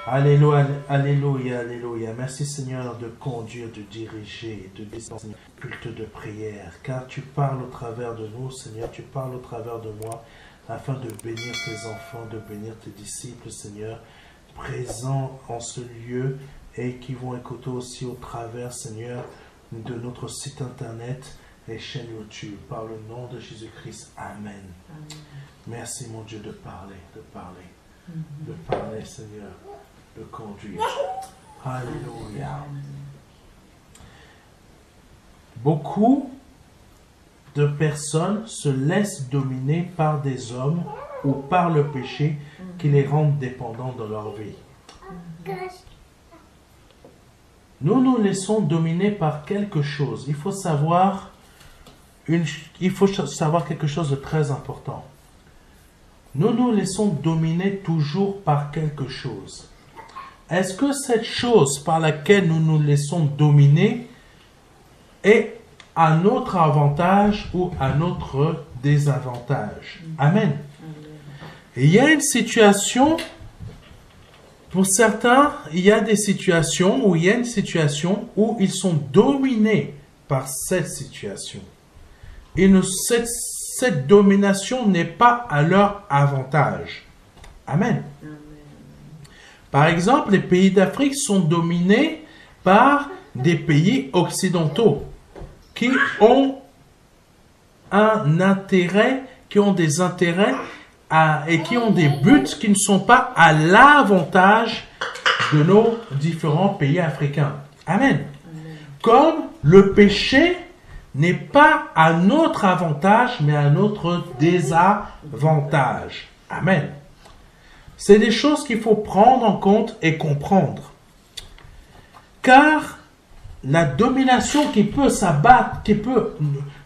Alléluia, alléluia, alléluia. Merci Seigneur de conduire, de diriger, de descendre culte de prière. Car tu parles au travers de nous, Seigneur, tu parles au travers de moi, afin de bénir tes enfants, de bénir tes disciples, Seigneur, présents en ce lieu et qui vont écouter aussi au travers, Seigneur, de notre site internet et chaîne YouTube. Par le nom de Jésus-Christ. Amen. Amen. Merci mon Dieu de parler, de parler, Seigneur, de conduire. Alléluia. Beaucoup de personnes se laissent dominer par des hommes ou par le péché qui les rendent dépendants de leur vie. Nous nous laissons dominer par quelque chose. Il faut savoir quelque chose de très important. Nous nous laissons dominer toujours par quelque chose. Est-ce que cette chose par laquelle nous nous laissons dominer est à notre avantage ou à notre désavantage? Amen. Et il y a une situation, pour certains, il y a des situations où ils sont dominés par cette situation. Et cette domination n'est pas à leur avantage. Amen. Par exemple, les pays d'Afrique sont dominés par des pays occidentaux qui ont des intérêts et qui ont des buts qui ne sont pas à l'avantage de nos différents pays africains. Amen. Comme le péché n'est pas à notre avantage, mais à notre désavantage. Amen. C'est des choses qu'il faut prendre en compte et comprendre. Car la domination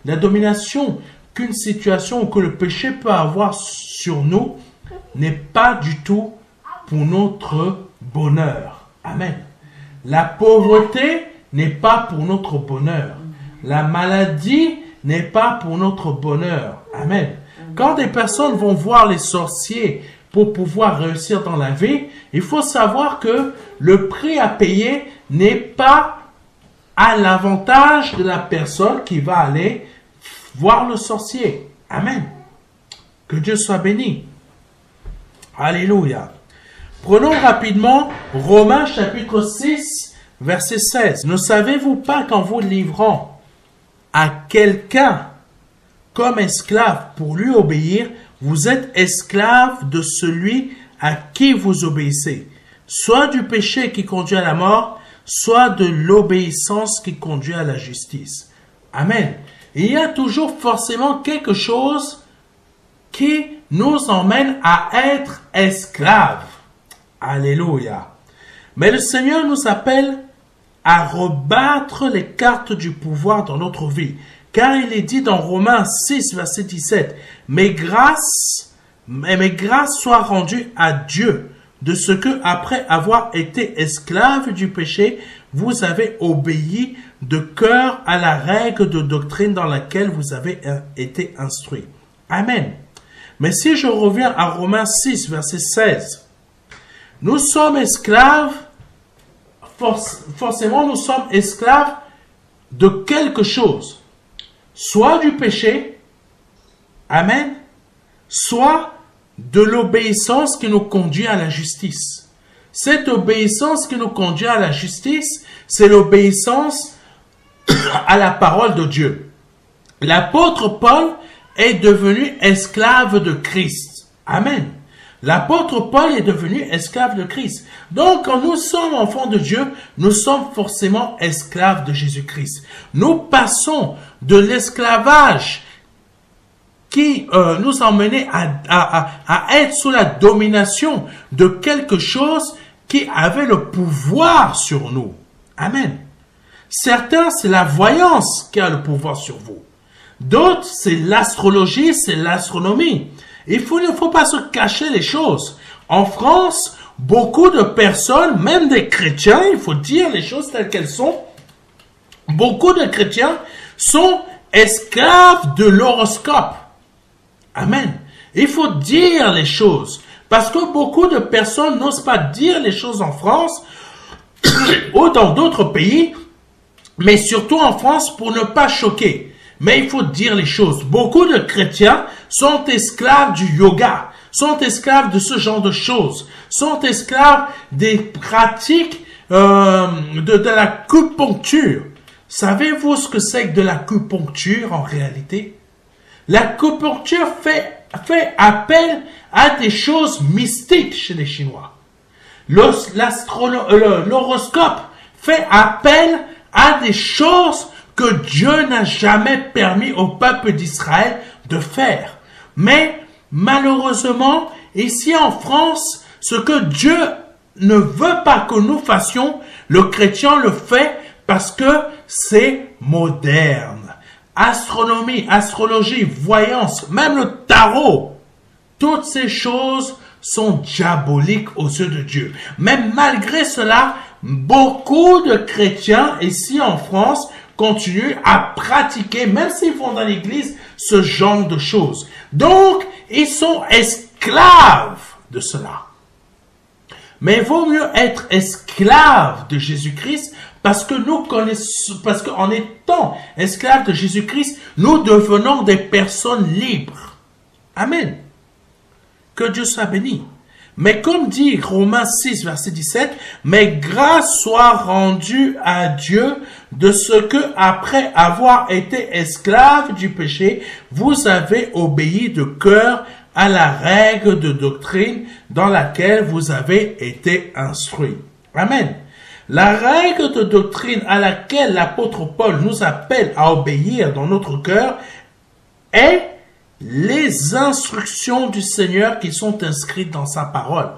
la domination qu'une situation ou que le péché peut avoir sur nous n'est pas du tout pour notre bonheur. Amen. La pauvreté n'est pas pour notre bonheur. La maladie n'est pas pour notre bonheur. Amen. Quand des personnes vont voir les sorciers pour pouvoir réussir dans la vie, il faut savoir que le prix à payer n'est pas à l'avantage de la personne qui va aller voir le sorcier. Amen. Que Dieu soit béni. Alléluia. Prenons rapidement Romains chapitre 6, verset 16. Ne savez-vous pas qu'en vous livrant à quelqu'un comme esclave pour lui obéir, vous êtes esclave de celui à qui vous obéissez, soit du péché qui conduit à la mort, soit de l'obéissance qui conduit à la justice. Amen. Il y a toujours forcément quelque chose qui nous emmène à être esclaves. Alléluia. Mais le Seigneur nous appelle à rebattre les cartes du pouvoir dans notre vie. Car il est dit dans Romains 6, verset 17, « Mes grâces soient rendues à Dieu, de ce que, après avoir été esclaves du péché, vous avez obéi de cœur à la règle de doctrine dans laquelle vous avez été instruits. » Amen. Mais si je reviens à Romains 6, verset 16, nous sommes esclaves, forcément nous sommes esclaves de quelque chose. Soit du péché, amen, soit de l'obéissance qui nous conduit à la justice. Cette obéissance qui nous conduit à la justice, c'est l'obéissance à la parole de Dieu. L'apôtre Paul est devenu esclave de Christ. Amen. L'apôtre Paul est devenu esclave de Christ. Donc, quand nous sommes enfants de Dieu, nous sommes forcément esclaves de Jésus-Christ. Nous passons de l'esclavage qui nous emmenait à être sous la domination de quelque chose qui avait le pouvoir sur nous. Amen. Certains, c'est la voyance qui a le pouvoir sur vous. D'autres, c'est l'astrologie, c'est l'astronomie. Il ne faut pas se cacher les choses. En France, beaucoup de personnes, même des chrétiens, il faut dire les choses telles qu'elles sont, beaucoup de chrétiens sont esclaves de l'horoscope. Amen. Il faut dire les choses. Parce que beaucoup de personnes n'osent pas dire les choses en France ou dans d'autres pays, mais surtout en France pour ne pas choquer. Mais il faut dire les choses. Beaucoup de chrétiens sont esclaves du yoga, sont esclaves de ce genre de choses, sont esclaves des pratiques de l'acupuncture. Savez-vous ce que c'est que de l'acupuncture en réalité? L'acupuncture fait appel à des choses mystiques chez les Chinois. L'horoscope fait appel à des choses que Dieu n'a jamais permis au peuple d'Israël de faire. Mais malheureusement, ici en France, ce que Dieu ne veut pas que nous fassions, le chrétien le fait parce que c'est moderne. Astronomie, astrologie, voyance, même le tarot, toutes ces choses sont diaboliques aux yeux de Dieu. Mais malgré cela, beaucoup de chrétiens ici en France continuent à pratiquer, même s'ils vont dans l'église, ce genre de choses. Donc, ils sont esclaves de cela. Mais il vaut mieux être esclave de Jésus-Christ parce que nous connaissons, parce qu'en étant esclaves de Jésus-Christ, nous devenons des personnes libres. Amen. Que Dieu soit béni. Mais comme dit Romains 6, verset 17, « Mais grâce soit rendue à Dieu de ce que, après avoir été esclave du péché, vous avez obéi de cœur à la règle de doctrine dans laquelle vous avez été instruits. » Amen. La règle de doctrine à laquelle l'apôtre Paul nous appelle à obéir dans notre cœur est les instructions du Seigneur qui sont inscrites dans sa parole.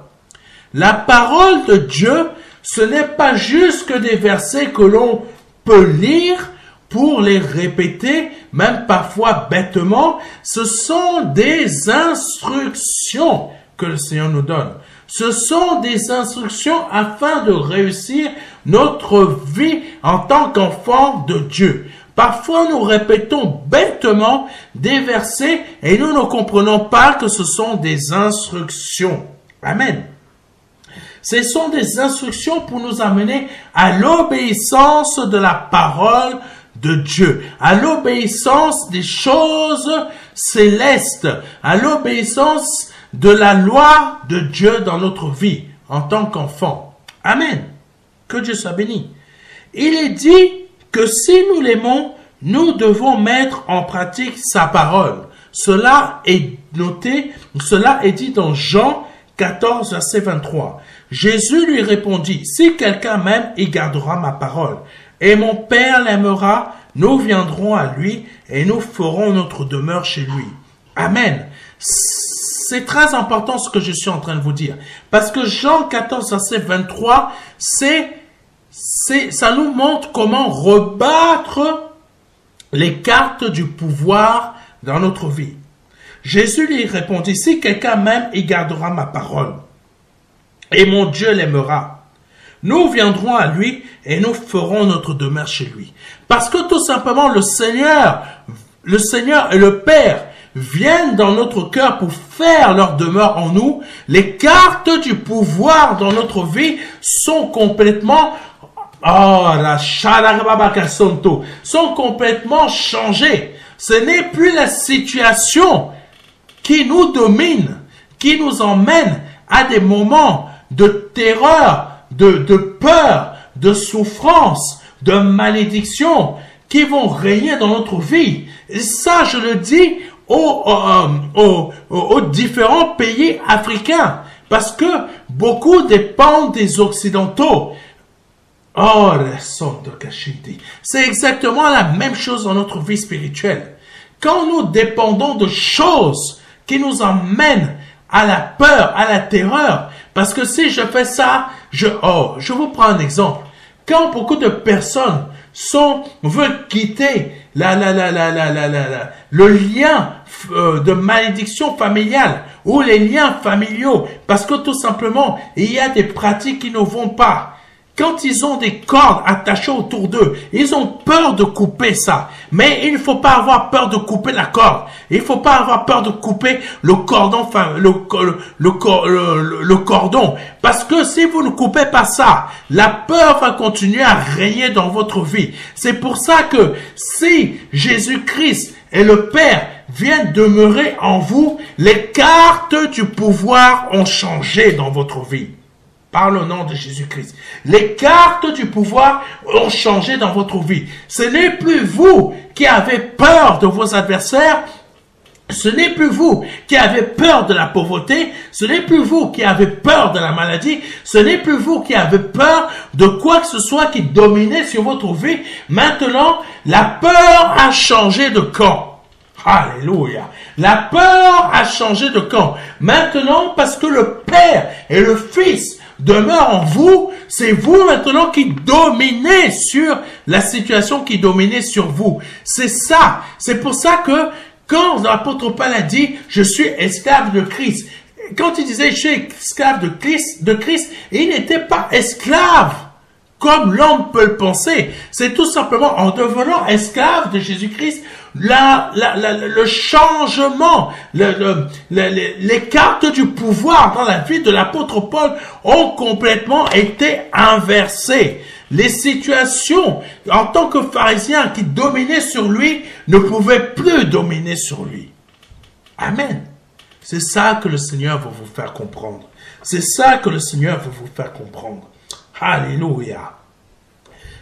La parole de Dieu, ce n'est pas juste que des versets que l'on peut lire pour les répéter, même parfois bêtement. Ce sont des instructions que le Seigneur nous donne. Ce sont des instructions afin de réussir notre vie en tant qu'enfant de Dieu. Parfois, nous répétons bêtement des versets et nous ne comprenons pas que ce sont des instructions. Amen. Ce sont des instructions pour nous amener à l'obéissance de la parole de Dieu, à l'obéissance des choses célestes, à l'obéissance de la loi de Dieu dans notre vie en tant qu'enfant. Amen. Que Dieu soit béni. Il est dit que si nous l'aimons, nous devons mettre en pratique sa parole. Cela est noté, cela est dit dans Jean 14, verset 23. Jésus lui répondit, « Si quelqu'un m'aime, il gardera ma parole. Et mon Père l'aimera, nous viendrons à lui et nous ferons notre demeure chez lui. » Amen. C'est très important ce que je suis en train de vous dire. Parce que Jean 14, verset 23, ça nous montre comment rebattre les cartes du pouvoir dans notre vie. Jésus lui répondit, « Si quelqu'un m'aime, il gardera ma parole. Et mon Dieu l'aimera. Nous viendrons à lui et nous ferons notre demeure chez lui. » Parce que tout simplement, le Seigneur et le Père viennent dans notre cœur pour faire leur demeure en nous. Les cartes du pouvoir dans notre vie sont complètement sont complètement changées. Ce n'est plus la situation qui nous domine, qui nous emmène à des moments de terreur, de peur, de souffrance, de malédiction qui vont régner dans notre vie. Et ça, je le dis aux différents pays africains, parce que beaucoup dépendent des Occidentaux. C'est exactement la même chose dans notre vie spirituelle. Quand nous dépendons de choses qui nous emmènent à la peur, à la terreur, parce que si je fais ça, je vous prends un exemple. Quand beaucoup de personnes veulent quitter le lien de malédiction familiale ou les liens familiaux, parce que tout simplement, il y a des pratiques qui ne vont pas, quand ils ont des cordes attachées autour d'eux, ils ont peur de couper ça. Mais il ne faut pas avoir peur de couper la corde. Il ne faut pas avoir peur de couper le cordon, enfin, le cordon. Parce que si vous ne coupez pas ça, la peur va continuer à régner dans votre vie. C'est pour ça que si Jésus-Christ et le Père viennent demeurer en vous, les cartes du pouvoir ont changé dans votre vie. Par le nom de Jésus-Christ. Les cartes du pouvoir ont changé dans votre vie. Ce n'est plus vous qui avez peur de vos adversaires. Ce n'est plus vous qui avez peur de la pauvreté. Ce n'est plus vous qui avez peur de la maladie. Ce n'est plus vous qui avez peur de quoi que ce soit qui dominait sur votre vie. Maintenant, la peur a changé de camp. Alléluia. La peur a changé de camp. Maintenant, parce que le Père et le Fils demeure en vous, c'est vous maintenant qui dominez sur la situation qui dominait sur vous. C'est ça. C'est pour ça que quand l'apôtre Paul a dit « Je suis esclave de Christ », quand il disait « Je suis esclave de Christ », il n'était pas esclave comme l'homme peut le penser. C'est tout simplement en devenant esclave de Jésus-Christ, le changement, les cartes du pouvoir dans la vie de l'apôtre Paul ont complètement été inversées. Les situations, en tant que pharisien qui dominaient sur lui, ne pouvaient plus dominer sur lui. Amen. C'est ça que le Seigneur veut vous faire comprendre. C'est ça que le Seigneur veut vous faire comprendre. Alléluia.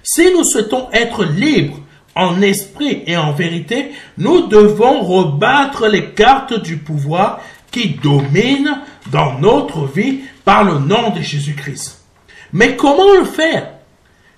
Si nous souhaitons être libres en esprit et en vérité, nous devons rebattre les cartes du pouvoir qui dominent dans notre vie par le nom de Jésus-Christ. Mais comment le faire?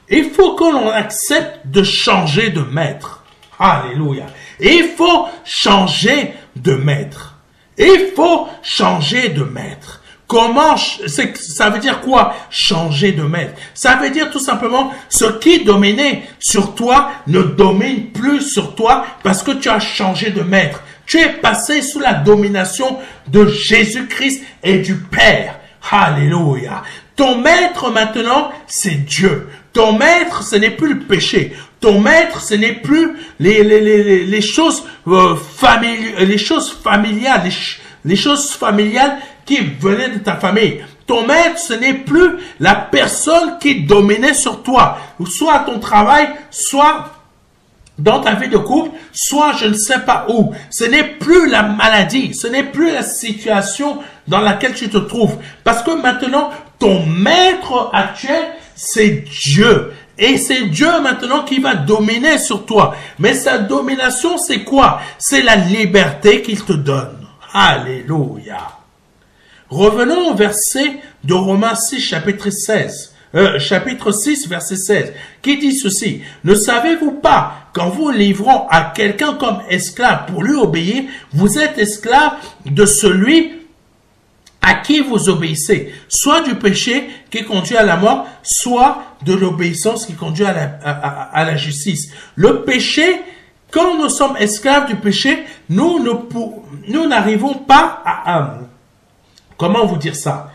Il faut que l'on accepte de changer de maître. Alléluia. Il faut changer de maître. Il faut changer de maître. Comment, ça veut dire quoi, changer de maître? Ça veut dire tout simplement, ce qui dominait sur toi ne domine plus sur toi parce que tu as changé de maître. Tu es passé sous la domination de Jésus-Christ et du Père. Alléluia. Ton maître maintenant, c'est Dieu. Ton maître, ce n'est plus le péché. Ton maître, ce n'est plus les choses familiales, les choses familiales qui venaient de ta famille. Ton maître, ce n'est plus la personne qui dominait sur toi, soit à ton travail, soit dans ta vie de couple, soit je ne sais pas où. Ce n'est plus la maladie, ce n'est plus la situation dans laquelle tu te trouves. Parce que maintenant, ton maître actuel, c'est Dieu. Et c'est Dieu maintenant qui va dominer sur toi. Mais sa domination, c'est quoi? C'est la liberté qu'il te donne. Alléluia. Revenons au verset de Romains 6, chapitre 6, verset 16, qui dit ceci. Ne savez-vous pas qu'en vous livrant à quelqu'un comme esclave pour lui obéir, vous êtes esclave de celui à qui vous obéissez, soit du péché qui conduit à la mort, soit de l'obéissance qui conduit à la justice. Le péché, quand nous sommes esclaves du péché, nous n'arrivons pas à... Comment vous dire ça?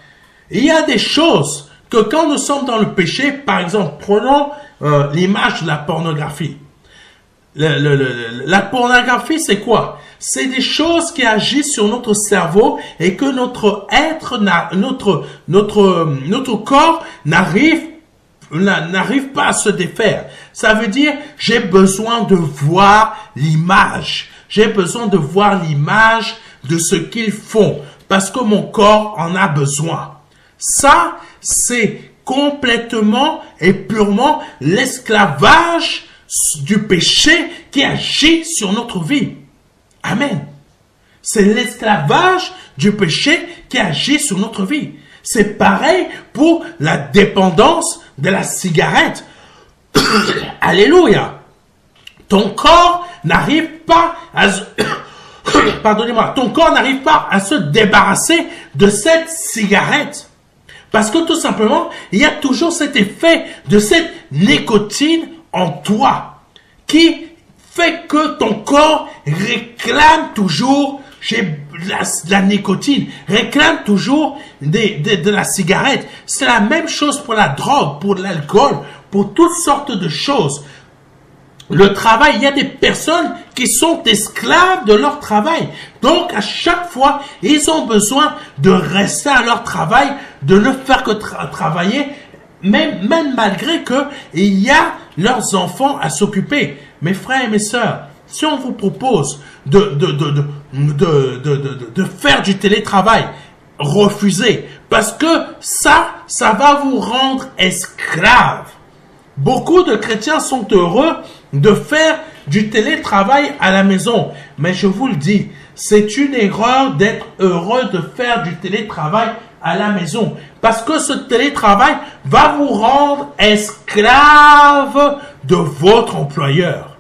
Il y a des choses que quand nous sommes dans le péché, par exemple, prenons l'image de la pornographie. La pornographie, c'est quoi? C'est des choses qui agissent sur notre cerveau et que notre être, notre corps n'arrive pas à se défaire. Ça veut dire, j'ai besoin de voir l'image. J'ai besoin de voir l'image de ce qu'ils font parce que mon corps en a besoin. Ça, c'est complètement et purement l'esclavage du péché qui agit sur notre vie. Amen. C'est l'esclavage du péché qui agit sur notre vie. C'est pareil pour la dépendance de la cigarette. Alléluia. Ton corps n'arrive pas à... Pardonnez-moi. Ton corps n'arrive pas à se débarrasser de cette cigarette. Parce que tout simplement, il y a toujours cet effet de cette nicotine en toi qui fait que ton corps réclame toujours la nicotine, réclament toujours de la cigarette. C'est la même chose pour la drogue, pour l'alcool, pour toutes sortes de choses. Le travail, il y a des personnes qui sont esclaves de leur travail. Donc, à chaque fois, ils ont besoin de rester à leur travail, de ne faire que travailler, même malgré qu'il y a leurs enfants à s'occuper. Mes frères et mes sœurs, si on vous propose de faire du télétravail, refusez. Parce que ça va vous rendre esclave. Beaucoup de chrétiens sont heureux de faire du télétravail à la maison. Mais je vous le dis, c'est une erreur d'être heureux de faire du télétravail à la maison. Parce que ce télétravail va vous rendre esclave de votre employeur.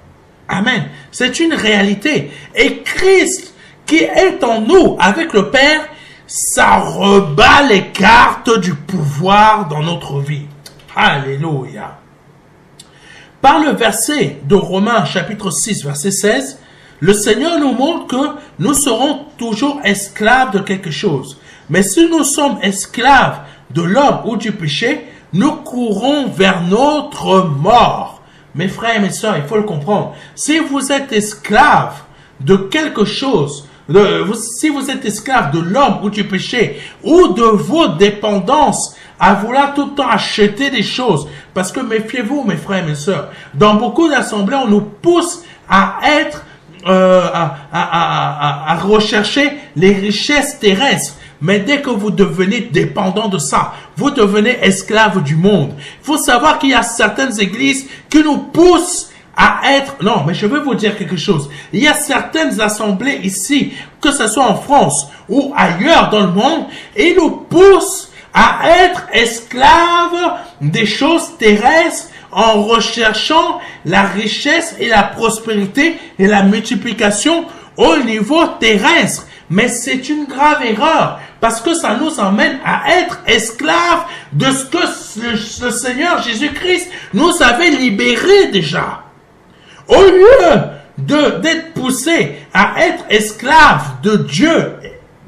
Amen. C'est une réalité. Et Christ qui est en nous avec le Père, ça rebat les cartes du pouvoir dans notre vie. Alléluia. Par le verset de Romains chapitre 6, verset 16, le Seigneur nous montre que nous serons toujours esclaves de quelque chose. Mais si nous sommes esclaves de l'homme ou du péché, nous courons vers notre mort. Mes frères et mes sœurs, il faut le comprendre. Si vous êtes esclave de quelque chose, si vous êtes esclave de l'homme ou du péché, ou de vos dépendances, à vouloir tout le temps acheter des choses. Parce que méfiez-vous, mes frères et mes sœurs, dans beaucoup d'assemblées, on nous pousse à être, à rechercher les richesses terrestres. Mais dès que vous devenez dépendant de ça, vous devenez esclave du monde. Il faut savoir qu'il y a certaines églises qui nous poussent à être... Non, mais je vais vous dire quelque chose. Il y a certaines assemblées ici, que ce soit en France ou ailleurs dans le monde, et nous poussent à être esclaves des choses terrestres en recherchant la richesse et la prospérité et la multiplication au niveau terrestre. Mais c'est une grave erreur parce que ça nous emmène à être esclaves de ce que le Seigneur Jésus-Christ nous avait libérés déjà. Au lieu d'être poussés à être esclaves de Dieu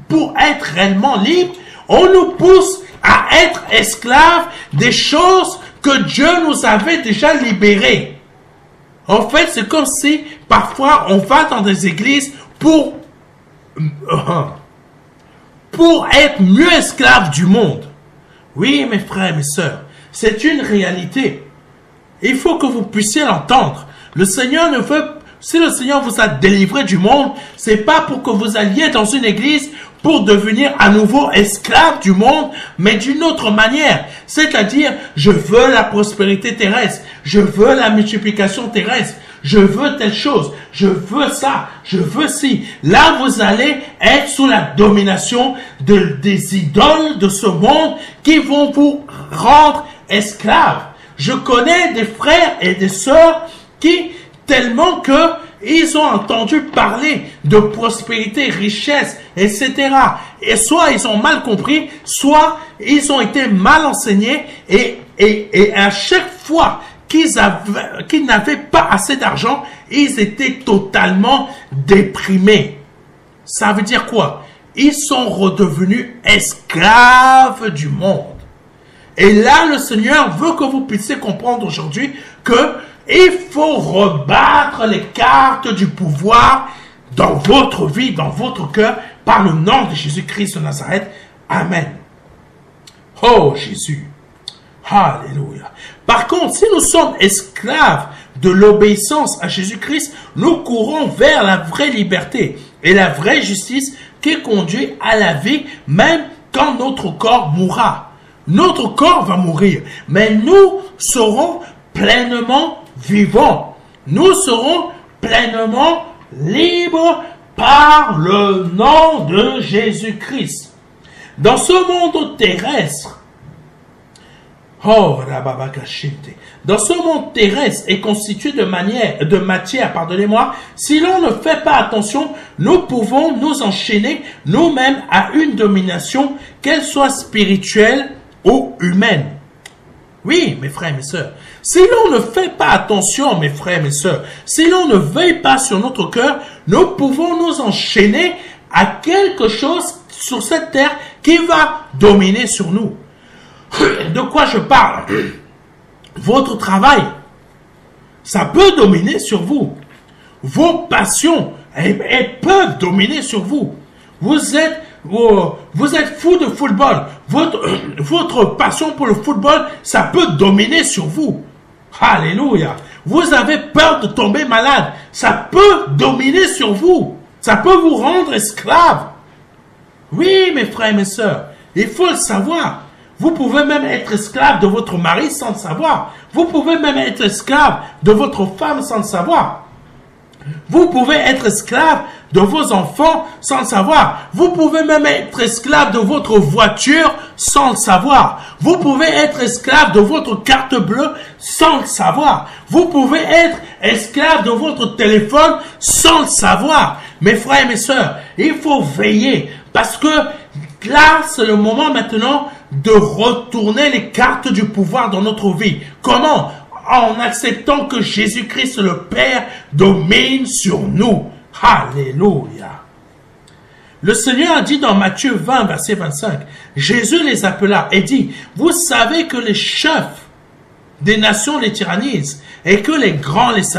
pour être réellement libres, on nous pousse à être esclaves des choses que Dieu nous avait déjà libérées. En fait, c'est comme si parfois on va dans des églises pour être mieux esclaves du monde. Oui, mes frères et mes sœurs, c'est une réalité. Il faut que vous puissiez l'entendre. Le Seigneur ne veut, si le Seigneur vous a délivré du monde, c'est pas pour que vous alliez dans une église pour devenir à nouveau esclave du monde, mais d'une autre manière. C'est-à-dire, je veux la prospérité terrestre, je veux la multiplication terrestre, je veux telle chose, je veux ça, je veux ci. Là, vous allez être sous la domination des idoles de ce monde qui vont vous rendre esclaves. Je connais des frères et des sœurs qui, tellement que ils ont entendu parler de prospérité, richesse, etc. Et soit ils ont mal compris, soit ils ont été mal enseignés et à chaque fois qu'ils n'avaient pas assez d'argent, ils étaient totalement déprimés. Ça veut dire quoi? Ils sont redevenus esclaves du monde. Et là, le Seigneur veut que vous puissiez comprendre aujourd'hui que il faut rebattre les cartes du pouvoir dans votre vie, dans votre cœur, par le nom de Jésus-Christ de Nazareth. Amen. Oh Jésus. Alléluia. Par contre, si nous sommes esclaves de l'obéissance à Jésus-Christ, nous courons vers la vraie liberté et la vraie justice qui conduit à la vie, même quand notre corps mourra. Notre corps va mourir, mais nous serons pleinement vivants. Nous serons pleinement libres par le nom de Jésus-Christ. Dans ce monde terrestre, dans ce monde terrestre est constitué de matière, pardonnez-moi, si l'on ne fait pas attention, nous pouvons nous enchaîner nous-mêmes à une domination, qu'elle soit spirituelle ou humaine. Oui, mes frères et mes sœurs, si l'on ne fait pas attention, mes frères et mes sœurs, si l'on ne veille pas sur notre cœur, nous pouvons nous enchaîner à quelque chose sur cette terre qui va dominer sur nous. De quoi je parle? Votre travail, ça peut dominer sur vous. Vos passions, elles peuvent dominer sur vous. Vous êtes fou de football. Votre passion pour le football, ça peut dominer sur vous. Alléluia. Vous avez peur de tomber malade. Ça peut dominer sur vous. Ça peut vous rendre esclave. Oui, mes frères et mes sœurs, il faut le savoir. Vous pouvez même être esclave de votre mari sans le savoir. Vous pouvez même être esclave de votre femme sans le savoir. Vous pouvez être esclave de vos enfants sans le savoir. Vous pouvez même être esclave de votre voiture sans le savoir. Vous pouvez être esclave de votre carte bleue sans le savoir. Vous pouvez être esclave de votre téléphone sans le savoir. Mes frères et mes sœurs, il faut veiller parce que là, c'est le moment maintenant de retourner les cartes du pouvoir dans notre vie. Comment? En acceptant que Jésus-Christ, le Père, domine sur nous. Alléluia. Le Seigneur a dit dans Matthieu 20, verset 25, Jésus les appela et dit, vous savez que les chefs des nations les tyrannisent et que les grands les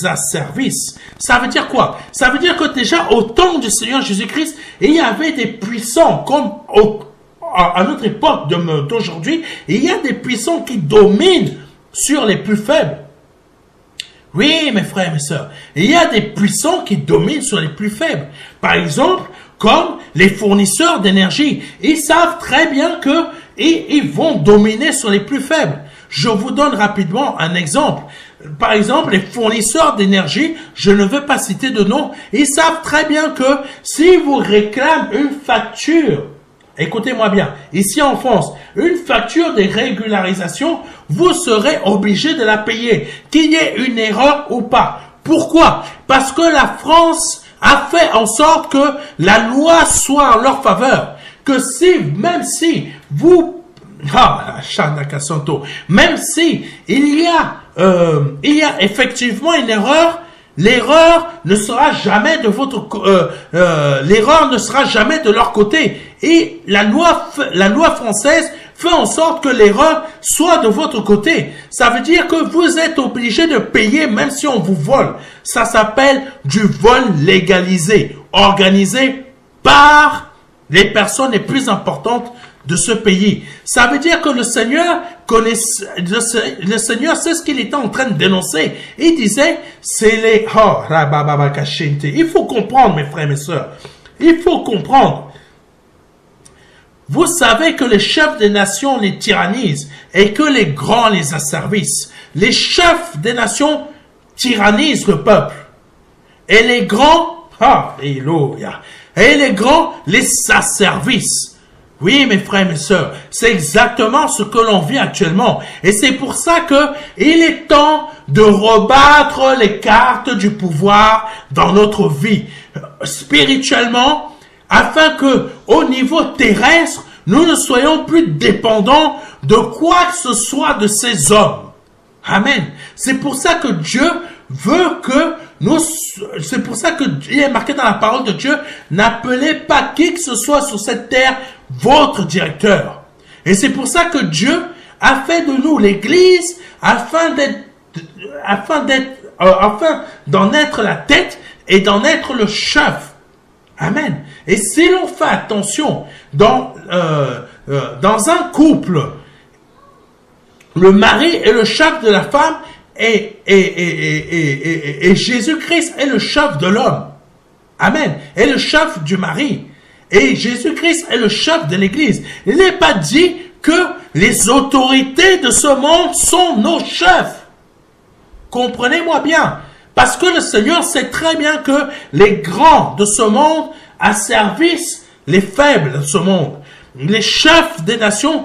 asservissent. Ça veut dire quoi? Ça veut dire que déjà au temps du Seigneur Jésus-Christ, il y avait des puissants comme à notre époque d'aujourd'hui, il y a des puissants qui dominent sur les plus faibles. Oui, mes frères et mes sœurs, il y a des puissants qui dominent sur les plus faibles. Par exemple, comme les fournisseurs d'énergie. Ils savent très bien que ils vont dominer sur les plus faibles. Je vous donne rapidement un exemple. Par exemple, les fournisseurs d'énergie, je ne vais pas citer de nom, ils savent très bien que si vous réclamez une facture, écoutez-moi bien, ici en France, une facture de régularisation, vous serez obligé de la payer, qu'il y ait une erreur ou pas. Pourquoi? Parce que la France a fait en sorte que la loi soit en leur faveur. Que même si vous, même si il y a effectivement une erreur, l'erreur ne sera jamais de l'erreur ne sera jamais de leur côté. Et la loi française fait en sorte que l'erreur soit de votre côté. Ça veut dire que vous êtes obligé de payer même si on vous vole. Ça s'appelle du vol légalisé, organisé par les personnes les plus importantes de ce pays. Ça veut dire que le Seigneur le Seigneur sait ce qu'il était en train de dénoncer. Il disait, c'est les... Il faut comprendre, mes frères et mes sœurs. Il faut comprendre. Vous savez que les chefs des nations les tyrannisent et que les grands les asservissent. Les chefs des nations tyrannisent le peuple. Et les grands, alléluia, et les grands les asservissent. Oui, mes frères et mes sœurs, c'est exactement ce que l'on vit actuellement. Et c'est pour ça que il est temps de rebattre les cartes du pouvoir dans notre vie, spirituellement, afin que, au niveau terrestre, nous ne soyons plus dépendants de quoi que ce soit de ces hommes. Amen. C'est pour ça que Dieu veut que c'est pour ça que il est marqué dans la parole de Dieu, n'appelez pas qui que ce soit sur cette terre votre directeur. Et c'est pour ça que Dieu a fait de nous l'Église afin d'en être la tête et d'en être le chef. Amen. Et si l'on fait attention dans un couple, le mari est le chef de la femme et Jésus-Christ est le chef de l'homme. Amen. Et le chef du mari. Et Jésus-Christ est le chef de l'Église. Il n'est pas dit que les autorités de ce monde sont nos chefs. Comprenez-moi bien. Parce que le Seigneur sait très bien que les grands de ce monde asservissent les faibles de ce monde. Les chefs des nations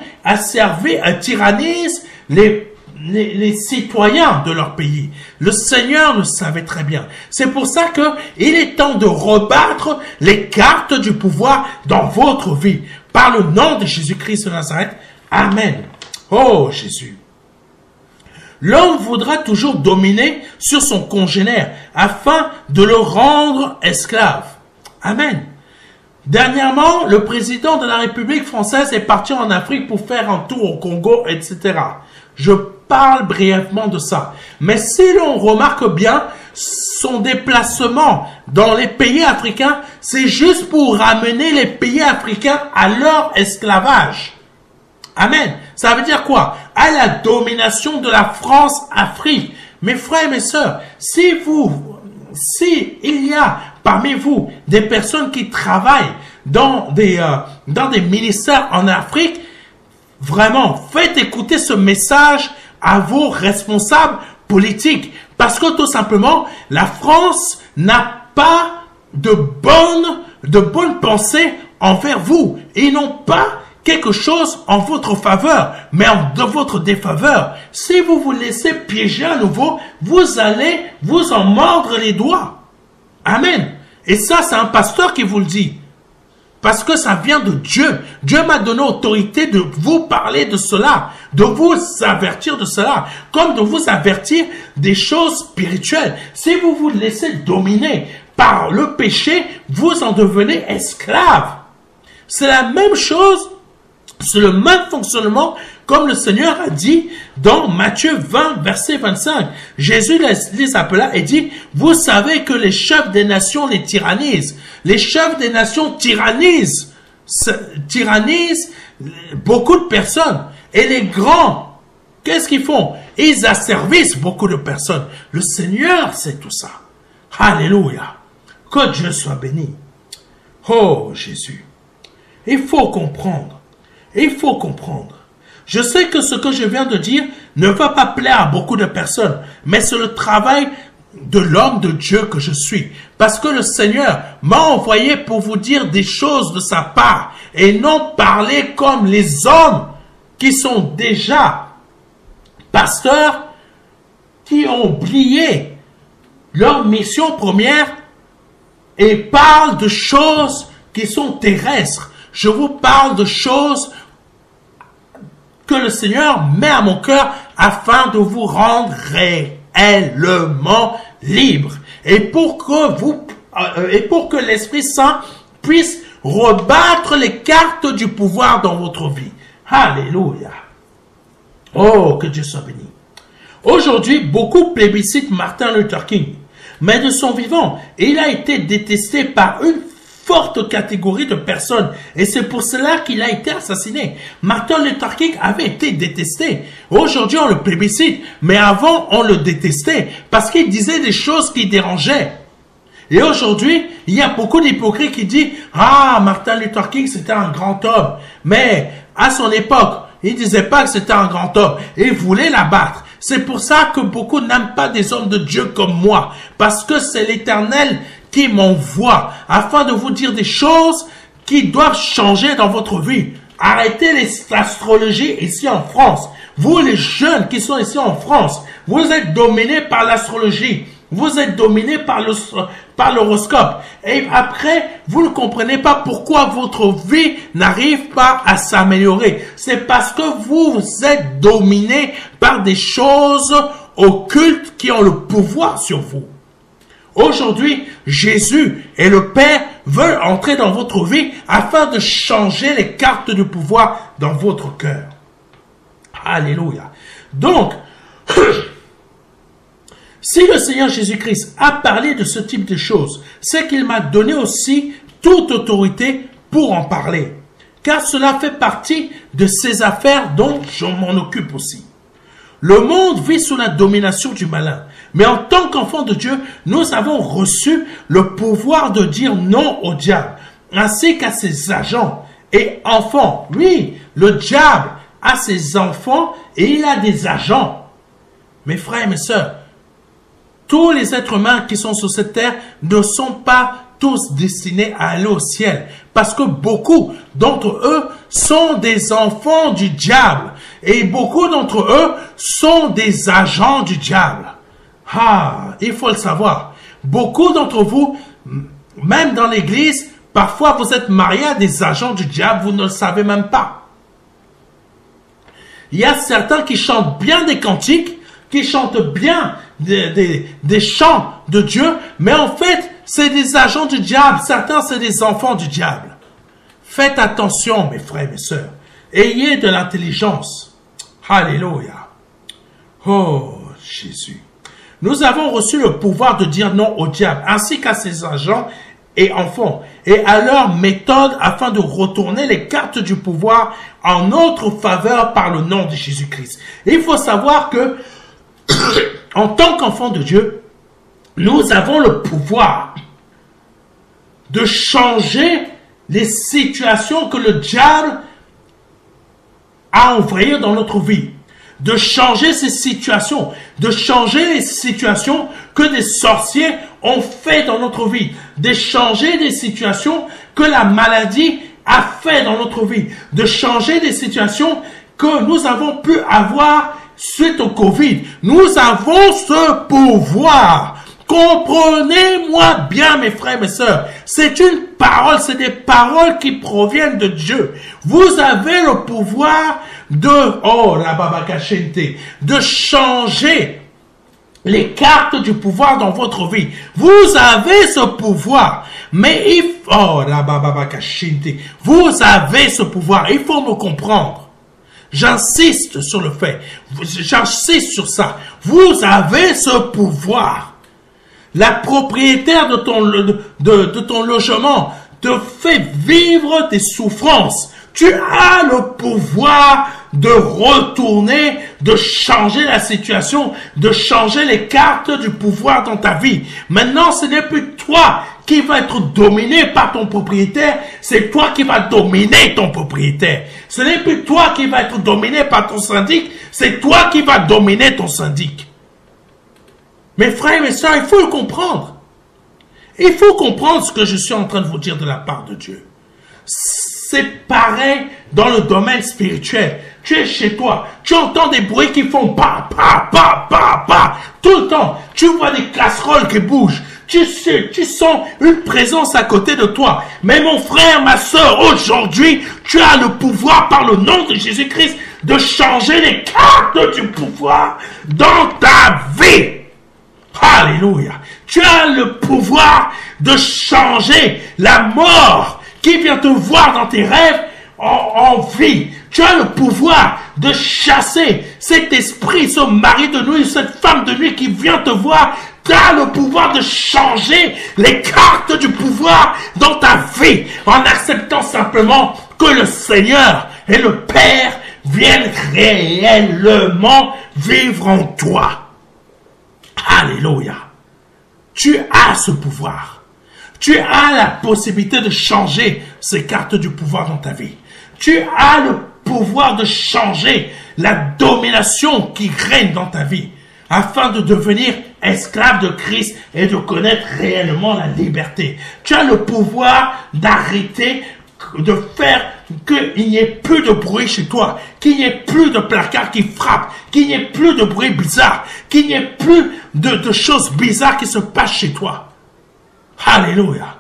tyrannisent les citoyens de leur pays. Le Seigneur le savait très bien. C'est pour ça qu'il est temps de rebattre les cartes du pouvoir dans votre vie. Par le nom de Jésus-Christ de Nazareth. Amen. Oh Jésus. L'homme voudra toujours dominer sur son congénère afin de le rendre esclave. Amen. Dernièrement, le président de la République française est parti en Afrique pour faire un tour au Congo, etc. Je parle brièvement de ça. Mais si l'on remarque bien, son déplacement dans les pays africains, c'est juste pour ramener les pays africains à leur esclavage. Amen. Ça veut dire quoi? À la domination de la France-Afrique. Mes frères et mes sœurs, si il y a parmi vous des personnes qui travaillent dans des ministères en Afrique, vraiment, faites écouter ce message à vos responsables politiques. Parce que tout simplement, la France n'a pas de bonnes pensées envers vous. Ils n'ont pas quelque chose en votre faveur, mais de votre défaveur. Si vous vous laissez piéger à nouveau, vous allez vous en mordre les doigts. Amen. Et ça, c'est un pasteur qui vous le dit. Parce que ça vient de Dieu. Dieu m'a donné autorité de vous parler de cela, de vous avertir de cela, comme de vous avertir des choses spirituelles. Si vous vous laissez dominer par le péché, vous en devenez esclave. C'est la même chose, c'est le même fonctionnement comme le Seigneur a dit dans Matthieu 20, verset 25. Jésus les appela et dit, vous savez que les chefs des nations les tyrannisent. Les chefs des nations tyrannisent beaucoup de personnes. Et les grands, qu'est-ce qu'ils font? Ils asservissent beaucoup de personnes. Le Seigneur sait tout ça. Alléluia. Que Dieu soit béni. Oh Jésus. Il faut comprendre. Il faut comprendre. Je sais que ce que je viens de dire ne va pas plaire à beaucoup de personnes, mais c'est le travail de l'homme de Dieu que je suis. Parce que le Seigneur m'a envoyé pour vous dire des choses de sa part et non parler comme les hommes qui sont déjà pasteurs, qui ont oublié leur mission première et parlent de choses qui sont terrestres. Je vous parle de choses que le Seigneur met à mon cœur afin de vous rendre réellement libre. Et pour que l'Esprit Saint puisse rebattre les cartes du pouvoir dans votre vie. Alléluia. Oh, que Dieu soit béni. Aujourd'hui, beaucoup plébiscitent Martin Luther King. Mais de son vivant, il a été détesté par une forte catégorie de personnes. Et c'est pour cela qu'il a été assassiné. Martin Luther King avait été détesté. Aujourd'hui, on le plébiscite. Mais avant, on le détestait. Parce qu'il disait des choses qui dérangeaient. Et aujourd'hui, il y a beaucoup d'hypocrites qui disent « Ah, Martin Luther King, c'était un grand homme. » Mais à son époque, il ne disait pas que c'était un grand homme. Il voulait l'abattre. C'est pour ça que beaucoup n'aiment pas des hommes de Dieu comme moi. Parce que c'est l'Éternel qui m'envoie afin de vous dire des choses qui doivent changer dans votre vie. Arrêtez l'astrologie ici en France. Vous, les jeunes qui sont ici en France, vous êtes dominés par l'astrologie. Vous êtes dominés par l'horoscope. Et après, vous ne comprenez pas pourquoi votre vie n'arrive pas à s'améliorer. C'est parce que vous êtes dominés par des choses occultes qui ont le pouvoir sur vous. Aujourd'hui, Jésus et le Père veulent entrer dans votre vie afin de changer les cartes du pouvoir dans votre cœur. Alléluia. Donc, si le Seigneur Jésus-Christ a parlé de ce type de choses, c'est qu'il m'a donné aussi toute autorité pour en parler. Car cela fait partie de ces affaires dont je m'en occupe aussi. Le monde vit sous la domination du malin. Mais en tant qu'enfants de Dieu, nous avons reçu le pouvoir de dire non au diable, ainsi qu'à ses agents et enfants. Oui, le diable a ses enfants et il a des agents. Mes frères et mes sœurs, tous les êtres humains qui sont sur cette terre ne sont pas tous destinés à aller au ciel. Parce que beaucoup d'entre eux sont des enfants du diable. Et beaucoup d'entre eux sont des agents du diable. Ah, il faut le savoir. Beaucoup d'entre vous, même dans l'église, parfois vous êtes mariés à des agents du diable, vous ne le savez même pas. Il y a certains qui chantent bien des cantiques, qui chantent bien des chants de Dieu, mais en fait, c'est des agents du diable. Certains, c'est des enfants du diable. Faites attention, mes frères et mes sœurs. Ayez de l'intelligence. Alléluia. Oh, Jésus. Nous avons reçu le pouvoir de dire non au diable, ainsi qu'à ses agents et enfants, et à leur méthode afin de retourner les cartes du pouvoir en notre faveur par le nom de Jésus-Christ. Il faut savoir que, en tant qu'enfants de Dieu, nous avons le pouvoir de changer les situations que le diable a envoyées dans notre vie. De changer ces situations, de changer les situations que des sorciers ont fait dans notre vie, de changer des situations que la maladie a fait dans notre vie, de changer des situations que nous avons pu avoir suite au Covid. Nous avons ce pouvoir. Comprenez-moi bien, mes frères et mes sœurs. C'est une parole, c'est des paroles qui proviennent de Dieu. Vous avez le pouvoir de changer les cartes du pouvoir dans votre vie. Vous avez ce pouvoir. Mais vous avez ce pouvoir. Il faut me comprendre. J'insiste sur le fait. J'insiste sur ça. Vous avez ce pouvoir. La propriétaire de ton logement te fait vivre des souffrances. Tu as le pouvoir de retourner, de changer la situation, de changer les cartes du pouvoir dans ta vie. Maintenant, ce n'est plus toi qui va être dominé par ton propriétaire, c'est toi qui vas dominer ton propriétaire. Ce n'est plus toi qui va être dominé par ton syndic, c'est toi qui vas dominer ton syndic. Mes frères et mes sœurs, il faut le comprendre. Il faut comprendre ce que je suis en train de vous dire de la part de Dieu. C'est pareil dans le domaine spirituel. Tu es chez toi, tu entends des bruits qui font pa, pa, pa, pa, pa, tout le temps. Tu vois des casseroles qui bougent. Tu sens une présence à côté de toi. Mais mon frère, ma soeur, aujourd'hui, tu as le pouvoir par le nom de Jésus-Christ de changer les cartes du pouvoir dans ta vie. Alléluia. Tu as le pouvoir de changer la mort qui vient te voir dans tes rêves en vie. Tu as le pouvoir de chasser cet esprit, ce mari de nuit, cette femme de nuit qui vient te voir. Tu as le pouvoir de changer les cartes du pouvoir dans ta vie en acceptant simplement que le Seigneur et le Père viennent réellement vivre en toi. Alléluia. Tu as ce pouvoir. Tu as la possibilité de changer ces cartes du pouvoir dans ta vie. Tu as le pouvoir de changer la domination qui règne dans ta vie afin de devenir esclave de Christ et de connaître réellement la liberté. Tu as le pouvoir d'arrêter, de faire qu'il n'y ait plus de bruit chez toi, qu'il n'y ait plus de placard qui frappe, qu'il n'y ait plus de bruit bizarre, qu'il n'y ait plus de choses bizarres qui se passent chez toi. Alléluia.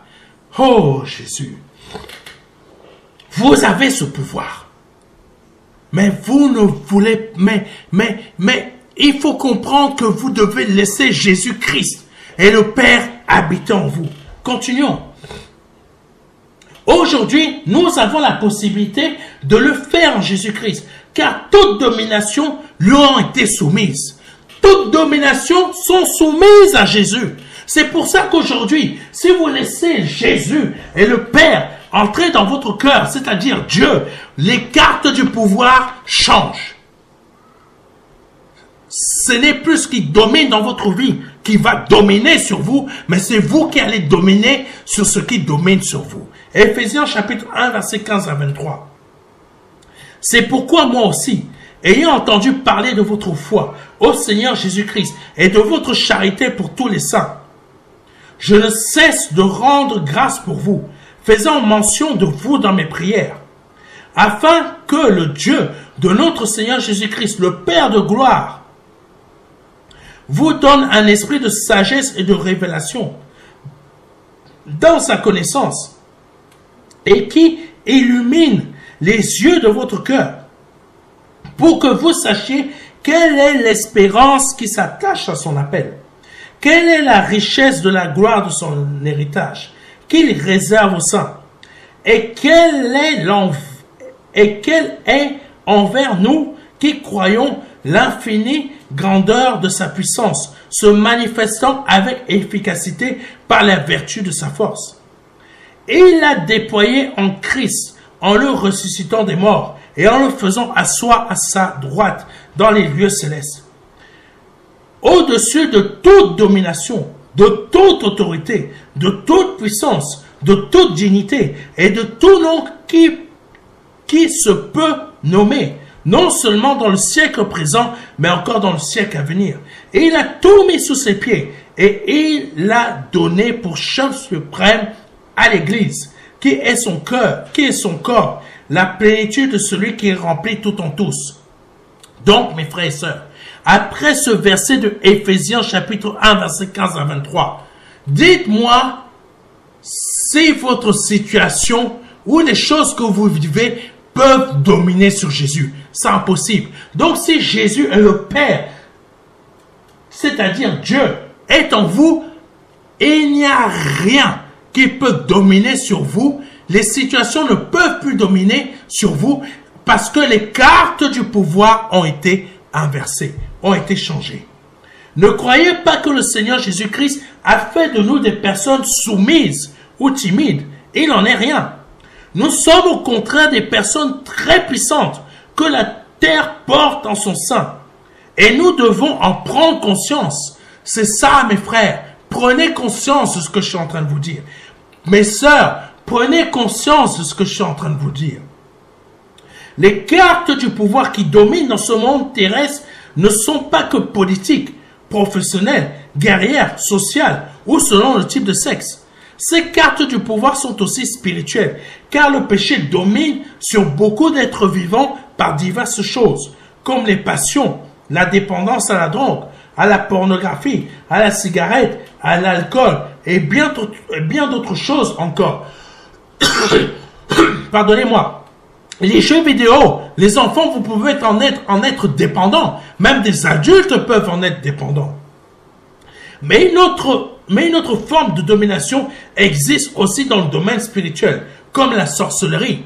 Oh Jésus. Vous avez ce pouvoir. Mais vous ne voulez, mais il faut comprendre que vous devez laisser Jésus-Christ et le Père habiter en vous. Continuons. Aujourd'hui, nous avons la possibilité de le faire en Jésus-Christ, car toute domination lui a été soumise. Toutes dominations sont soumises à Jésus. C'est pour ça qu'aujourd'hui, si vous laissez Jésus et le Père entrer dans votre cœur, c'est-à-dire Dieu, les cartes du pouvoir changent. Ce n'est plus ce qui domine dans votre vie qui va dominer sur vous, mais c'est vous qui allez dominer sur ce qui domine sur vous. Éphésiens chapitre 1, verset 15 à 23. C'est pourquoi moi aussi, ayant entendu parler de votre foi au Seigneur Jésus-Christ et de votre charité pour tous les saints, je ne cesse de rendre grâce pour vous, faisant mention de vous dans mes prières, afin que le Dieu de notre Seigneur Jésus-Christ, le Père de gloire, vous donne un esprit de sagesse et de révélation dans sa connaissance, et qui illumine les yeux de votre cœur, pour que vous sachiez Quelle est l'espérance qui s'attache à son appel? Quelle est la richesse de la gloire de son héritage qu'il réserve aux saints? Et quelle est envers nous qui croyons l'infinie grandeur de sa puissance, se manifestant avec efficacité par la vertu de sa force? Il l'a déployé en Christ, en le ressuscitant des morts et en le faisant asseoir à sa droite dans les lieux célestes, au-dessus de toute domination, de toute autorité, de toute puissance, de toute dignité et de tout nom qui se peut nommer, non seulement dans le siècle présent, mais encore dans le siècle à venir. Et il a tout mis sous ses pieds et il l'a donné pour chef suprême à l'Église, qui est son cœur, qui est son corps, la plénitude de celui qui remplit tout en tous. Donc, mes frères et sœurs, après ce verset de Éphésiens chapitre 1, verset 15 à 23, dites-moi si votre situation ou les choses que vous vivez peuvent dominer sur Jésus. C'est impossible. Donc, si Jésus est le Père, c'est-à-dire Dieu, est en vous, il n'y a rien qui peut dominer sur vous. Les situations ne peuvent plus dominer sur vous parce que les cartes du pouvoir ont été inversées, ont été changées. Ne croyez pas que le Seigneur Jésus-Christ a fait de nous des personnes soumises ou timides. Il n'en est rien. Nous sommes au contraire des personnes très puissantes que la terre porte en son sein. Et nous devons en prendre conscience. C'est ça, mes frères. Prenez conscience de ce que je suis en train de vous dire. Mes sœurs, prenez conscience de ce que je suis en train de vous dire. Les cartes du pouvoir qui dominent dans ce monde terrestre ne sont pas que politiques, professionnelles, guerrières, sociales ou selon le type de sexe. Ces cartes du pouvoir sont aussi spirituelles, car le péché domine sur beaucoup d'êtres vivants par diverses choses, comme les passions, la dépendance à la drogue, à la pornographie, à la cigarette, à l'alcool et bien d'autres choses encore. Pardonnez-moi. Les jeux vidéo, les enfants, vous pouvez en être dépendants. Même des adultes peuvent en être dépendants. Mais une autre forme de domination existe aussi dans le domaine spirituel, comme la sorcellerie.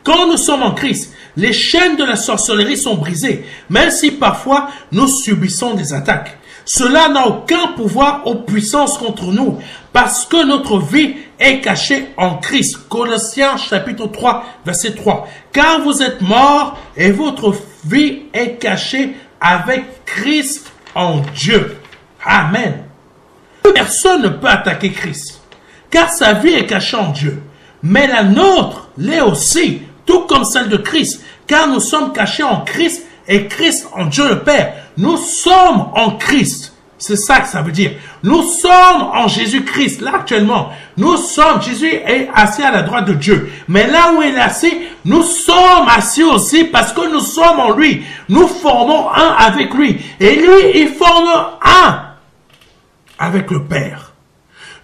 Quand nous sommes en Christ, les chaînes de la sorcellerie sont brisées, même si parfois nous subissons des attaques. Cela n'a aucun pouvoir ou puissance contre nous, parce que notre vie est cachée en Christ. Colossiens chapitre 3, verset 3. Car vous êtes morts et votre vie est cachée avec Christ en Dieu. Amen. Personne ne peut attaquer Christ, car sa vie est cachée en Dieu. Mais la nôtre l'est aussi, tout comme celle de Christ, car nous sommes cachés en Christ et Christ en Dieu le Père. Nous sommes en Christ. C'est ça que ça veut dire. Nous sommes en Jésus-Christ, là actuellement. Nous sommes, Jésus est assis à la droite de Dieu. Mais là où il est assis, nous sommes assis aussi parce que nous sommes en lui. Nous formons un avec lui. Et lui, il forme un avec le Père.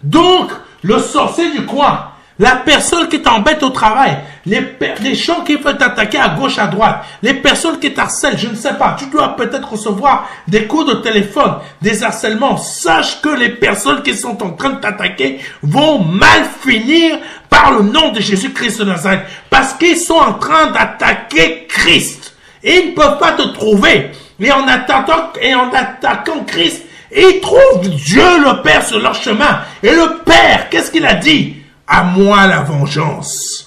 Donc, le sorcier du coin, la personne qui t'embête au travail, les gens qui veulent t'attaquer à gauche, à droite, les personnes qui t'harcèlent, je ne sais pas, tu dois peut-être recevoir des coups de téléphone, des harcèlements. Sache que les personnes qui sont en train de t'attaquer vont mal finir par le nom de Jésus-Christ de Nazareth. Parce qu'ils sont en train d'attaquer Christ. Et ils ne peuvent pas te trouver. Et en attaquant Christ, ils trouvent Dieu le Père sur leur chemin. Et le Père, qu'est-ce qu'il a dit? À moi la vengeance.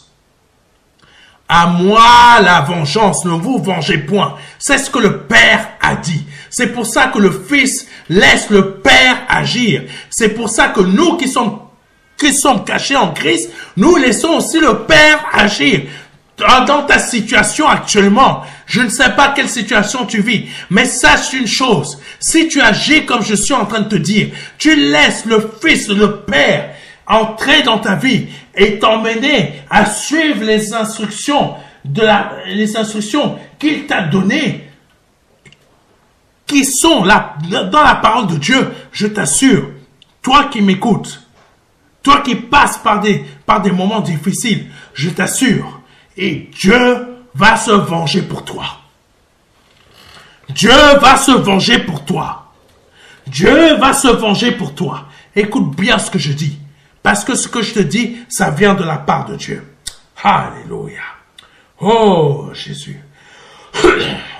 À moi la vengeance, ne vous vengez point. C'est ce que le Père a dit. C'est pour ça que le Fils laisse le Père agir. C'est pour ça que nous qui sommes cachés en Christ, nous laissons aussi le Père agir. Dans ta situation actuellement, je ne sais pas quelle situation tu vis, mais sache une chose, si tu agis comme je suis en train de te dire, tu laisses le Fils, le Père, entrer dans ta vie et t'emmener à suivre les instructions qu'il t'a données, qui sont là, dans la parole de Dieu. Je t'assure, toi qui m'écoutes, toi qui passes par des moments difficiles, je t'assure, et Dieu va se venger pour toi. Dieu va se venger pour toi. Dieu va se venger pour toi. Écoute bien ce que je dis. Parce que ce que je te dis, ça vient de la part de Dieu. Alléluia. Oh, Jésus.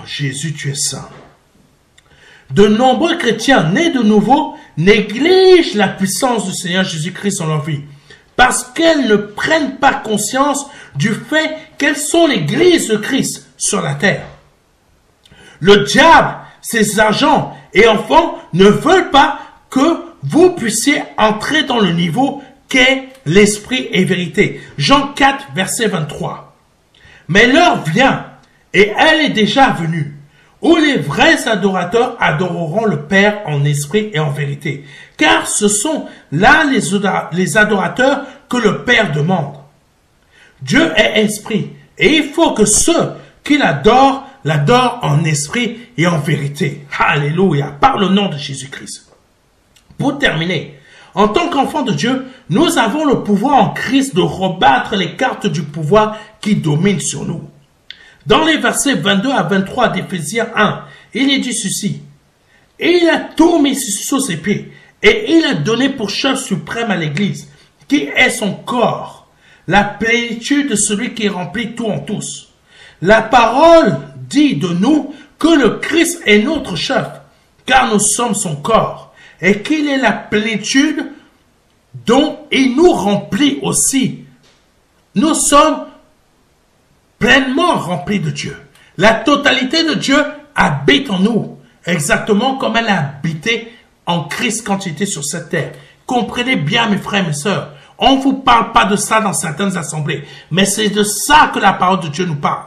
Jésus, tu es saint. De nombreux chrétiens nés de nouveau négligent la puissance du Seigneur Jésus-Christ dans leur vie. Parce qu'elles ne prennent pas conscience du fait qu'elles sont l'église de Christ sur la terre. Le diable, ses agents et enfants ne veulent pas que vous puissiez entrer dans le niveau qu'est l'esprit et vérité. Jean 4, verset 23. Mais l'heure vient, et elle est déjà venue, où les vrais adorateurs adoreront le Père en esprit et en vérité. Car ce sont là les adorateurs que le Père demande. Dieu est esprit, et il faut que ceux qui l'adorent en esprit et en vérité. Alléluia, par le nom de Jésus-Christ. Pour terminer, en tant qu'enfants de Dieu, nous avons le pouvoir en Christ de rebattre les cartes du pouvoir qui dominent sur nous. Dans les versets 22 à 23 d'Éphésiens 1, il est dit ceci. Il a tout mis sous ses pieds, et il a donné pour chef suprême à l'Église, qui est son corps, la plénitude de celui qui remplit tout en tous. La parole dit de nous que le Christ est notre chef, car nous sommes son corps, et qu'il est la plénitude dont il nous remplit aussi. Nous sommes pleinement remplis de Dieu. La totalité de Dieu habite en nous, exactement comme elle a habité en Christ quand il était sur cette terre. Comprenez bien, mes frères et mes sœurs, on ne vous parle pas de ça dans certaines assemblées, mais c'est de ça que la parole de Dieu nous parle.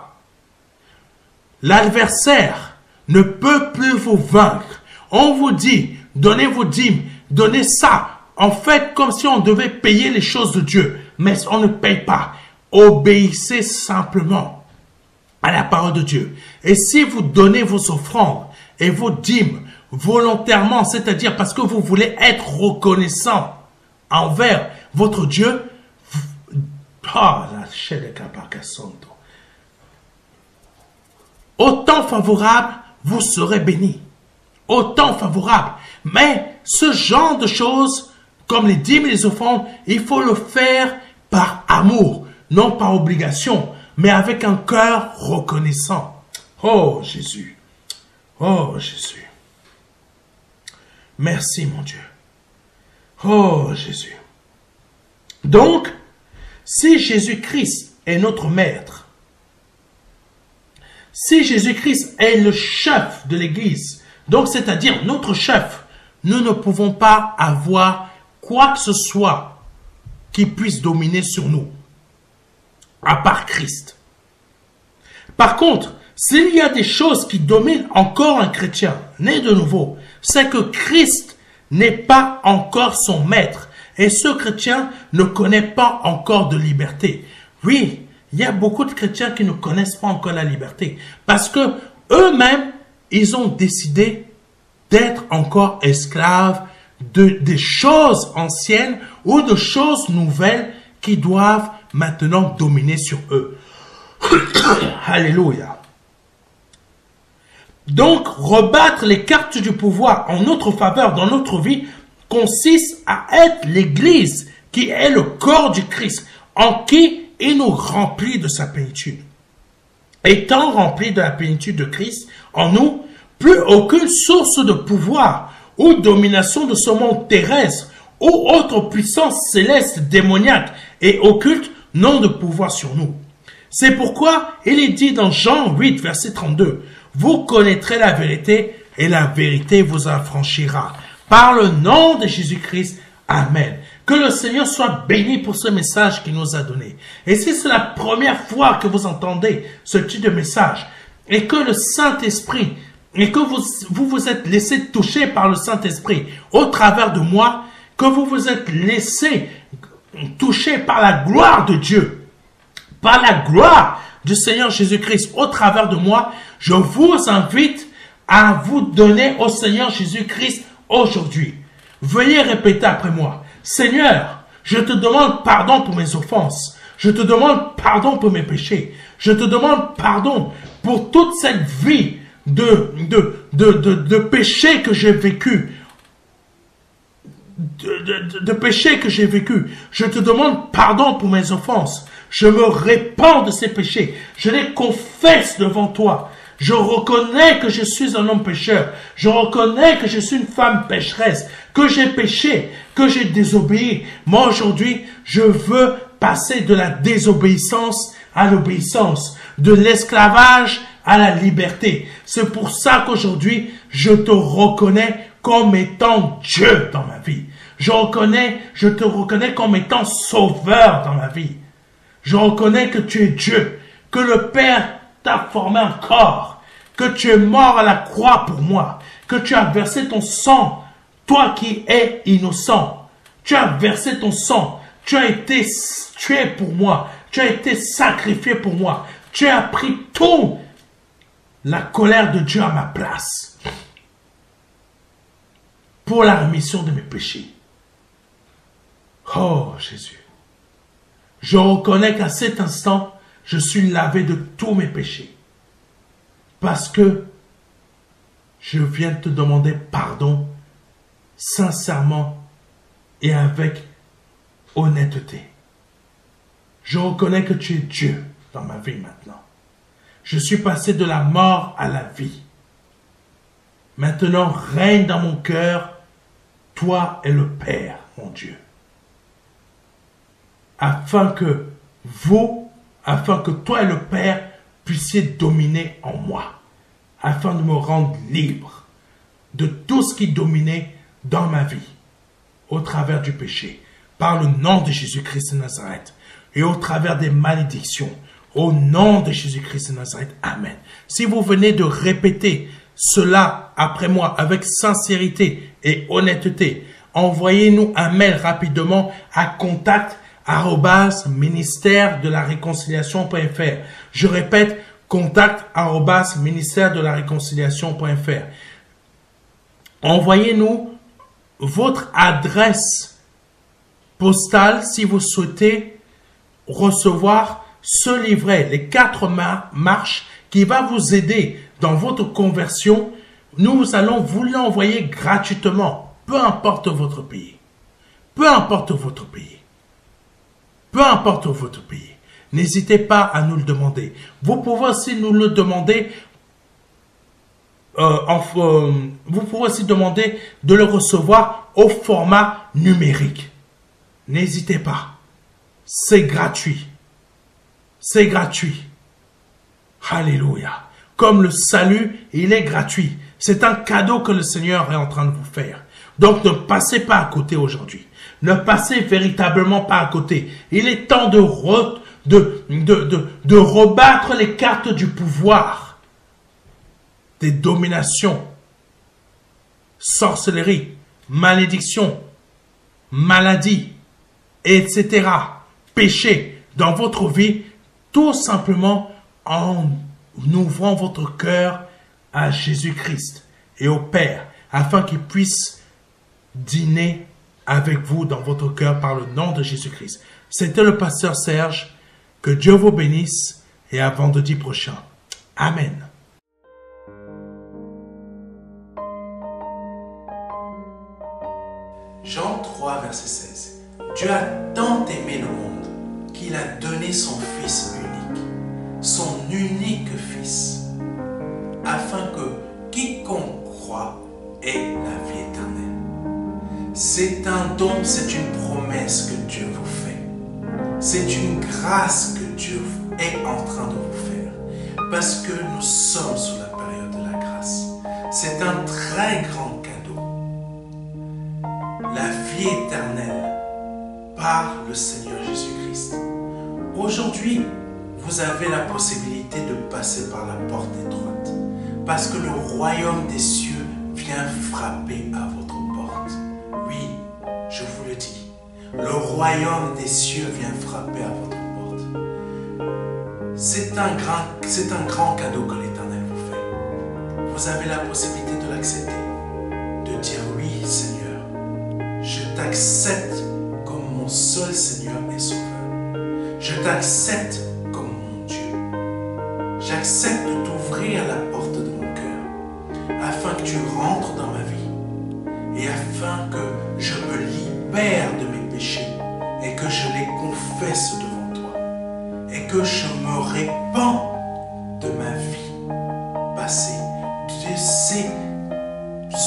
L'adversaire ne peut plus vous vaincre. On vous dit, donnez vos dîmes, donnez ça. En fait, comme si on devait payer les choses de Dieu, mais on ne paye pas. Obéissez simplement à la parole de Dieu. Et si vous donnez vos offrandes et vos dîmes volontairement, c'est-à-dire parce que vous voulez être reconnaissant envers votre Dieu, autant favorable, vous serez bénis. Autant favorable. Mais ce genre de choses, comme les dîmes et les offrandes, il faut le faire par amour. Non par obligation, mais avec un cœur reconnaissant. Oh Jésus, oh Jésus. Merci mon Dieu. Oh Jésus. Donc, si Jésus-Christ est notre maître, si Jésus-Christ est le chef de l'Église, donc c'est-à-dire notre chef, nous ne pouvons pas avoir quoi que ce soit qui puisse dominer sur nous. À part Christ. Par contre, s'il y a des choses qui dominent encore un chrétien né de nouveau, c'est que Christ n'est pas encore son maître et ce chrétien ne connaît pas encore de liberté. Oui, il y a beaucoup de chrétiens qui ne connaissent pas encore la liberté parce que eux-mêmes, ils ont décidé d'être encore esclaves des choses anciennes ou de choses nouvelles qui doivent maintenant dominer sur eux. Alléluia. Donc, rebattre les cartes du pouvoir en notre faveur dans notre vie consiste à être l'Église qui est le corps du Christ, en qui il nous remplit de sa plénitude. Étant rempli de la plénitude de Christ en nous, plus aucune source de pouvoir ou domination de ce monde terrestre ou autre puissance céleste, démoniaque et occulte n'ont de pouvoir sur nous. C'est pourquoi il est dit dans Jean 8, verset 32, « Vous connaîtrez la vérité et la vérité vous affranchira. » Par le nom de Jésus-Christ, Amen. Que le Seigneur soit béni pour ce message qu'il nous a donné. Et si c'est la première fois que vous entendez ce type de message, et que le Saint-Esprit, et que vous êtes laissé toucher par le Saint-Esprit au travers de moi, que vous vous êtes laissé toucher par la gloire de Dieu, par la gloire du Seigneur Jésus-Christ au travers de moi, je vous invite à vous donner au Seigneur Jésus-Christ aujourd'hui. Veuillez répéter après moi. Seigneur, je te demande pardon pour mes offenses. Je te demande pardon pour mes péchés. Je te demande pardon pour toute cette vie de péché que j'ai vécu, de péché que j'ai vécu. Je te demande pardon pour mes offenses. Je me répands de ces péchés. Je les confesse devant toi. Je reconnais que je suis un homme pécheur. Je reconnais que je suis une femme pécheresse, que j'ai péché, que j'ai désobéi. Moi, aujourd'hui, je veux passer de la désobéissance à l'obéissance, de l'esclavage à la liberté. C'est pour ça qu'aujourd'hui, je te reconnais comme étant Dieu dans ma vie. Je te reconnais comme étant sauveur dans ma vie. Je reconnais que tu es Dieu, que le Père t'a formé un corps, que tu es mort à la croix pour moi, que tu as versé ton sang, toi qui es innocent. Tu as versé ton sang, tu as été tué pour moi, tu as été sacrifié pour moi, tu as pris toute la colère de Dieu à ma place pour la rémission de mes péchés. Oh Jésus, je reconnais qu'à cet instant, je suis lavé de tous mes péchés. Parce que je viens te demander pardon sincèrement et avec honnêteté. Je reconnais que tu es Dieu dans ma vie maintenant. Je suis passé de la mort à la vie. Maintenant, règne dans mon cœur, toi et le Père, mon Dieu. Afin que toi et le Père puissiez dominer en moi, afin de me rendre libre de tout ce qui dominait dans ma vie, au travers du péché, par le nom de Jésus-Christ de Nazareth, et au travers des malédictions, au nom de Jésus-Christ de Nazareth. Amen. Si vous venez de répéter cela après moi avec sincérité et honnêteté, envoyez-nous un mail rapidement à contact@ministère-de-la-réconciliation.fr. Je répète, contact@ministère-de-la-réconciliation.fr. Envoyez-nous votre adresse postale si vous souhaitez recevoir ce livret, les 4 marches qui va vous aider dans votre conversion. Nous allons vous l'envoyer gratuitement, peu importe votre pays. Peu importe votre pays. Peu importe votre pays. N'hésitez pas à nous le demander. Vous pouvez aussi nous le demander. Vous pouvez aussi demander de le recevoir au format numérique. N'hésitez pas. C'est gratuit. C'est gratuit. Alléluia. Comme le salut, il est gratuit. C'est un cadeau que le Seigneur est en train de vous faire. Donc ne passez pas à côté aujourd'hui. Ne passez véritablement pas à côté. Il est temps de rebattre les cartes du pouvoir, des dominations, sorcellerie, malédiction, maladie, etc. Péché dans votre vie, tout simplement en ouvrant votre cœur à Jésus-Christ et au Père, afin qu'il puisse dîner avec vous dans votre cœur par le nom de Jésus-Christ. C'était le pasteur Serge. Que Dieu vous bénisse et à vendredi prochain. Amen. Jean 3, verset 16. Dieu a tant aimé le monde qu'il a donné son Fils unique Fils, afin que quiconque croit ait la vie éternelle. C'est un don, c'est une promesse que Dieu vous fait. C'est une grâce que Dieu est en train de vous faire. Parce que nous sommes sous la période de la grâce. C'est un très grand cadeau. La vie éternelle par le Seigneur Jésus-Christ. Aujourd'hui, vous avez la possibilité de passer par la porte étroite. Parce que le royaume des cieux vient frapper à votre porte. Oui, je vous le dis. Le royaume des cieux vient frapper à votre porte. C'est un grand cadeau que l'Éternel vous fait. Vous avez la possibilité de l'accepter. De dire oui, Seigneur, je t'accepte comme mon seul Seigneur et Sauveur. Je t'accepte comme mon Dieu. J'accepte de t'ouvrir la porte de mon cœur ces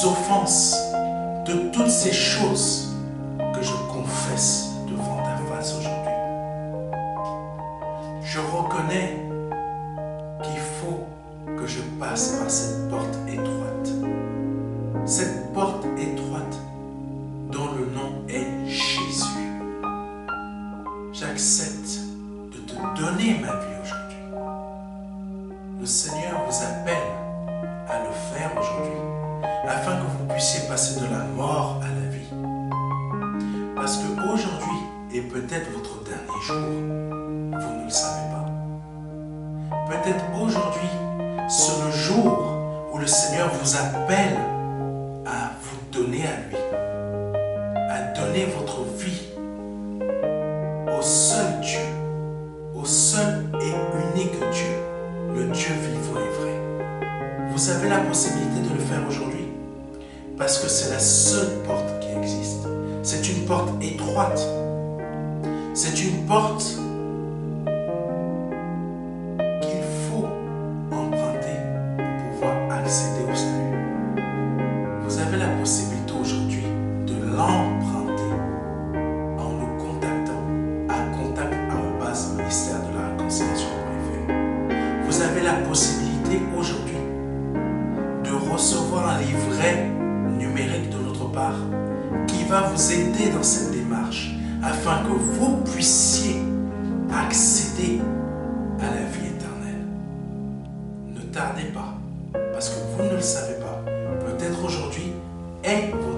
offenses, de toutes ces choses que je confesse devant ta face aujourd'hui. Je reconnais qu'il faut que je passe par cette porte étroite. Cette porte étroite dont le nom est Jésus. J'accepte de te donner ma vie aujourd'hui. Le Seigneur vous appelle à le faire aujourd'hui, afin que vous puissiez passer de la mort à la vie. Parce qu'aujourd'hui est peut-être votre dernier jour, vous ne le savez pas. Peut-être aujourd'hui, c'est le jour où le Seigneur vous appelle à vous donner à lui, à donner votre vie au seul Dieu, au seul et unique Dieu, le Dieu vivant et vrai. Vous avez la possibilité de le faire aujourd'hui, parce que c'est la seule porte qui existe. C'est une porte étroite. C'est une porte qu'il faut emprunter pour pouvoir accéder au salut. Vous avez la possibilité aujourd'hui de l'emprunter en nous contactant à contact@ministère-de-la-réconciliation.fr. Vous avez la possibilité aujourd'hui de recevoir un livret numérique de notre part qui va vous aider dans cette démarche afin que vous puissiez accéder à la vie éternelle. Ne tardez pas, parce que vous ne le savez pas. Peut-être aujourd'hui est votre